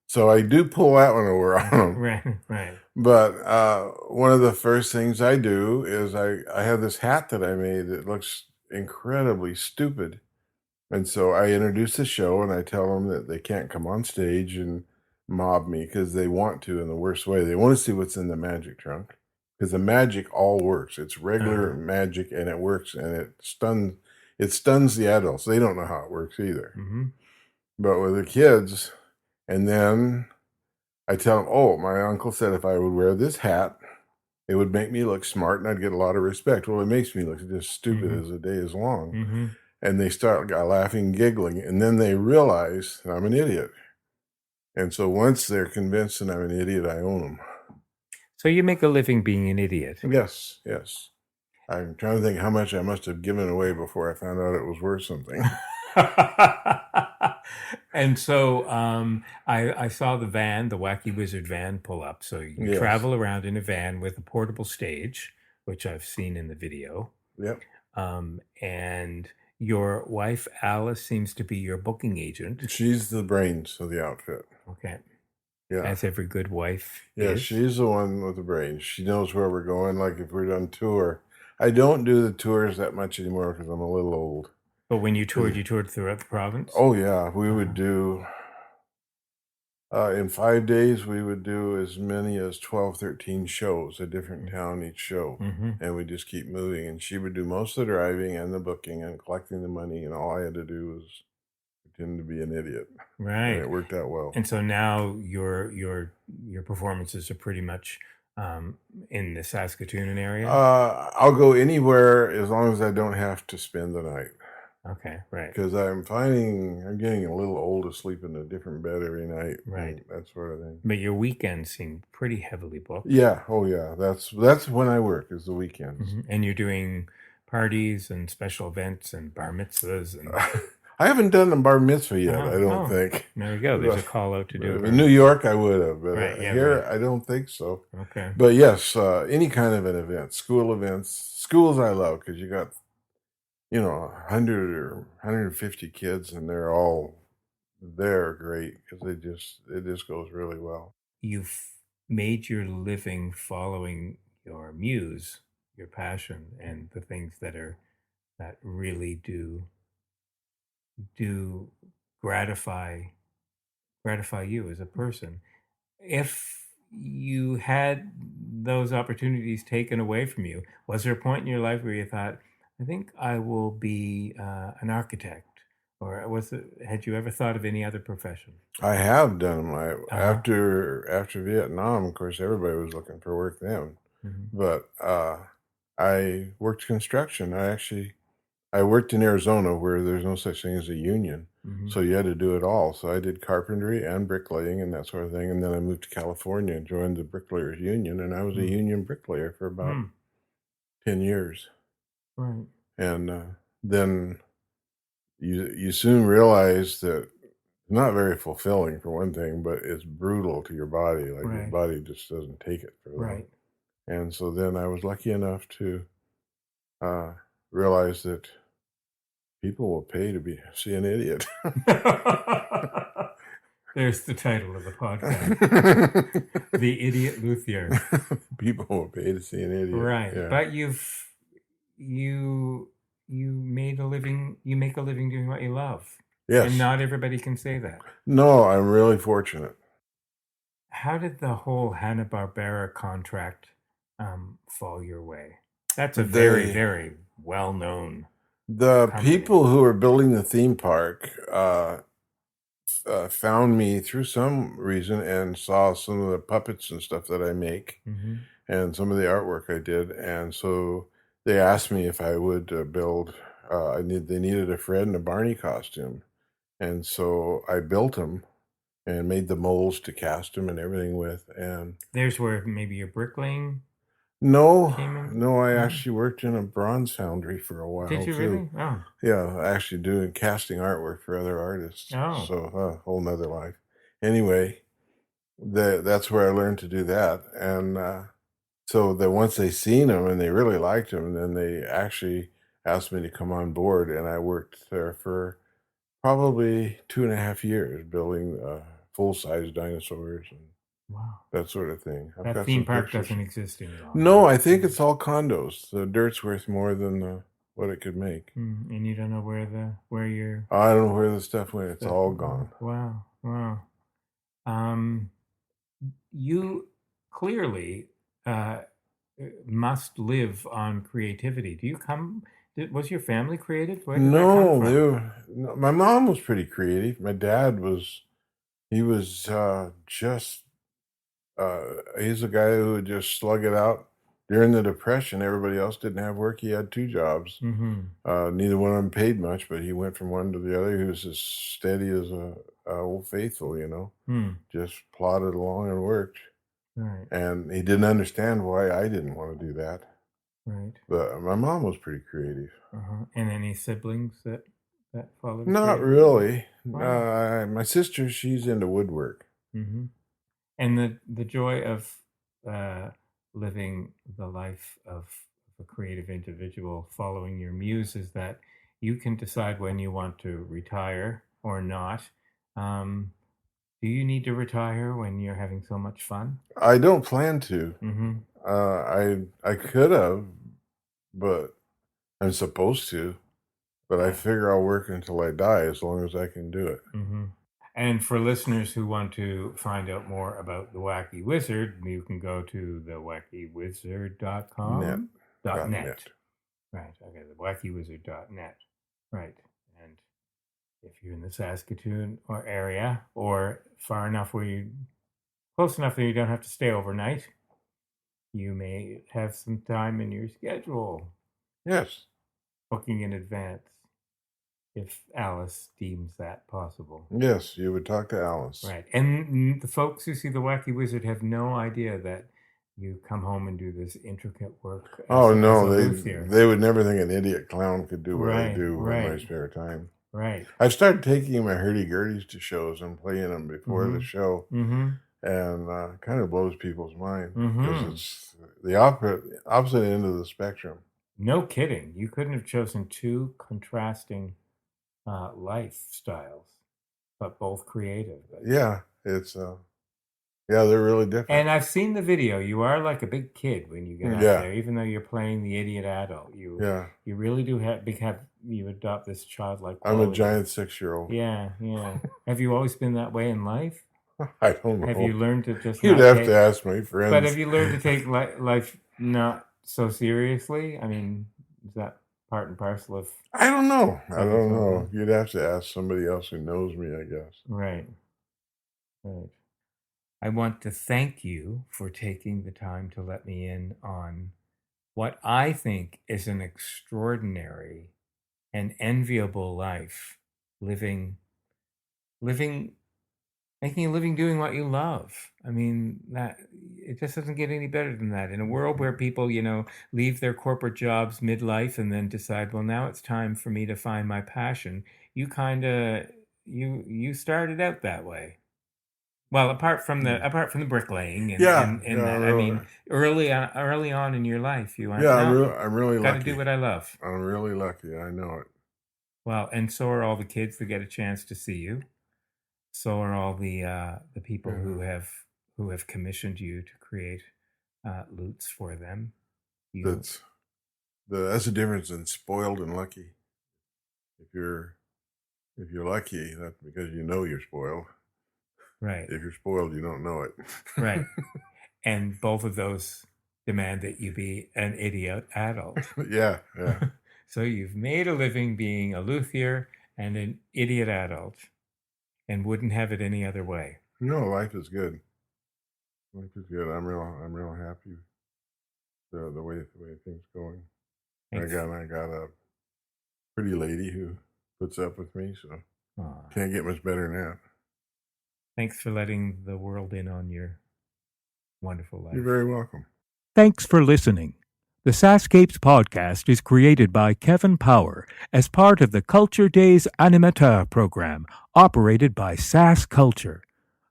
So I do pull that one over on them. Right. But one of the first things I do is I have this hat that I made that looks incredibly stupid. And so I introduce the show, and I tell them that they can't come on stage and mob me because they want to in the worst way. They want to see what's in the magic trunk because the magic all works. It's regular magic, and it works, and it stuns the adults. They don't know how it works either. But with the kids... And then I tell him, oh, my uncle said if I would wear this hat, it would make me look smart and I'd get a lot of respect. Well, it makes me look just stupid as the day is long. Mm-hmm. And they start laughing, giggling, and then they realize that I'm an idiot. And so once they're convinced that I'm an idiot, I own them. So you make a living being an idiot. Yes, yes. I'm trying to think how much I must have given away before I found out it was worth something. And so I saw the van, the Wacky Wizard van, pull up. So you Yes. travel around in a van with a portable stage, which I've seen in the video. Yep. And your wife, Alice, seems to be your booking agent. She's the brains of the outfit. Okay. Yeah. As every good wife Yeah, is. she's the one with the brains. She knows where we're going. Like if we're on tour, I don't do the tours that much anymore because I'm a little old. But when you toured throughout the province? Oh, yeah. We would do, in 5 days, we would do as many as 12, 13 shows, a different town each show. Mm-hmm. And we just keep moving. And she would do most of the driving and the booking and collecting the money. And all I had to do was pretend to be an idiot. Right. And it worked out well. And so now your performances are pretty much in the Saskatoon area? I'll go anywhere as long as I don't have to spend the night. Okay, right. Because I'm finding I'm getting a little old to sleep in a different bed every night. Right. That sort of thing. But your weekends seem pretty heavily booked. Yeah. Oh, yeah. That's when I work is the weekends. Mm-hmm. And you're doing parties and special events and bar mitzvahs. And I haven't done a bar mitzvah yet. I don't think. There you go. There's a call out to do it. In New York, I would have, but Right, yeah, here right. I don't think so. Okay. But yes, any kind of an event, school events, schools I love because you got 100 or 150 kids, and they're great because it just goes really well. You've made your living following your muse, your passion, and the things that really do gratify you as a person. If you had those opportunities taken away from you, was there a point in your life where you thought, I think I will be an architect? Or had you ever thought of any other profession? I have done them. After Vietnam, of course, everybody was looking for work then. Mm-hmm. But I worked construction. I worked in Arizona where there's no such thing as a union. Mm-hmm. So you had to do it all. So I did carpentry and bricklaying and that sort of thing. And then I moved to California and joined the Bricklayers Union. And I was a union bricklayer for about 10 years. Right. And then you soon realize that it's not very fulfilling for one thing, but it's brutal to your body. Like your body just doesn't take it for long. Right. And so then I was lucky enough to realize that people will pay to see an idiot. There's the title of the podcast. The Idiot Luthier. People will pay to see an idiot. Right. Yeah. But you make a living doing what you love. Yes. And not everybody can say that. No, I'm really fortunate. How did the whole Hanna-Barbera contract fall your way? That's a very, very well-known company. People who were building the theme park found me through some reason and saw some of the puppets and stuff that I make and some of the artwork I did. And so they asked me if I would build, they needed a Fred and a Barney costume. And so I built them and made the molds to cast them and everything with. And there's where maybe your bricklaying No, came in? no, I actually worked in a bronze foundry for a while. Did you too. really? Oh. Yeah, actually doing casting artwork for other artists. Oh. So whole nother life. Anyway, that's where I learned to do that. And so that once they seen them and they really liked them, then they actually asked me to come on board. And I worked there for probably 2.5 years building full-size dinosaurs and that sort of thing. I've That theme park doesn't exist anymore. No, I think it's all condos. The dirt's worth more than what it could make. And you don't know where you're... I don't know where the stuff went. It's all gone. Wow. You clearly must live on creativity. Was your family creative? Where did that come from? No, my mom was pretty creative. My dad was, He was he's a guy who would just slug it out. During the Depression, everybody else didn't have work. He had 2 jobs. Neither one of them paid much, but he went from one to the other. He was as steady as a Old Faithful, just plodded along and worked. Right. And he didn't understand why I didn't want to do that. Right. But my mom was pretty creative. And any siblings that followed? Not really. Wow. My sister, she's into woodwork. And the joy of living the life of a creative individual, following your muse, is that you can decide when you want to retire or not. Do you need to retire when you're having so much fun? I don't plan to. I could have, but I'm supposed to. But I figure I'll work until I die as long as I can do it. And for listeners who want to find out more about the Wacky Wizard, you can go to thewackywizard.com. .net. Right. Okay. Thewackywizard.net. Right. And if you're in the Saskatoon area, or close enough that you don't have to stay overnight, you may have some time in your schedule. Yes. Booking in advance, if Alice deems that possible. Yes, you would talk to Alice. Right. And the folks who see the Wacky Wizard have no idea that you come home and do this intricate work. They would never think an idiot clown could do what I do in my spare time. Right. I've started taking my hurdy-gurdies to shows and playing them before the show. And kind of blows people's mind because it's the opposite end of the spectrum. No kidding. You couldn't have chosen 2 contrasting lifestyles, but both creative. Yeah, it's they're really different. And I've seen the video. You are like a big kid when you get out there, even though you're playing the idiot adult. You really do you adopt this childlike quality. I'm a giant 6-year-old. Yeah. Have you always been that way in life? I don't know. Have you learned to just? You'd have to ask my friends. But have you learned to take life not so seriously? I mean, is that part and parcel of? I don't know. You'd have to ask somebody else who knows me, I guess. Right. I want to thank you for taking the time to let me in on what I think is an extraordinary and enviable life, making a living doing what you love. I mean, that it just doesn't get any better than that. In a world where people, leave their corporate jobs midlife and then decide, well, now it's time for me to find my passion. You you started out that way. Well, apart from the bricklaying and that, really. I mean, early on in your life, you went, I'm really lucky. Got to do what I love. I'm really lucky. I know it. Well, and so are all the kids that get a chance to see you. So are all the people who have commissioned you to create lutes for them. That's the difference in spoiled and lucky. If you're lucky, that's because you know you're spoiled. Right. If you're spoiled, you don't know it. Right. And both of those demand that you be an idiot adult. Yeah. So you've made a living being a luthier and an idiot adult, and wouldn't have it any other way. No, life is good. Life is good. I'm real happy the way things going. I got a pretty lady who puts up with me, so can't get much better than that. Thanks for letting the world in on your wonderful life. You're very welcome. Thanks for listening. The SaskScapes podcast is created by Kevin Power as part of the Culture Days Animateur program operated by Sask Culture.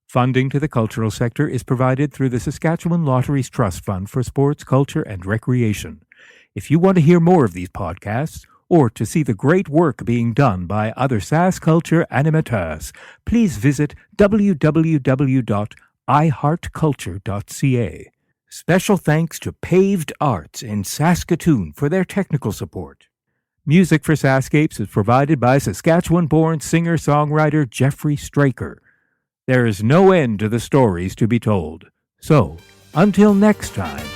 Funding to the cultural sector is provided through the Saskatchewan Lotteries Trust Fund for Sports, Culture, and Recreation. If you want to hear more of these podcasts, or to see the great work being done by other Sask Culture animateurs, please visit www.iheartculture.ca. Special thanks to Paved Arts in Saskatoon for their technical support. Music for SaskScapes is provided by Saskatchewan-born singer-songwriter Jeffrey Straker. There is no end to the stories to be told. So, until next time,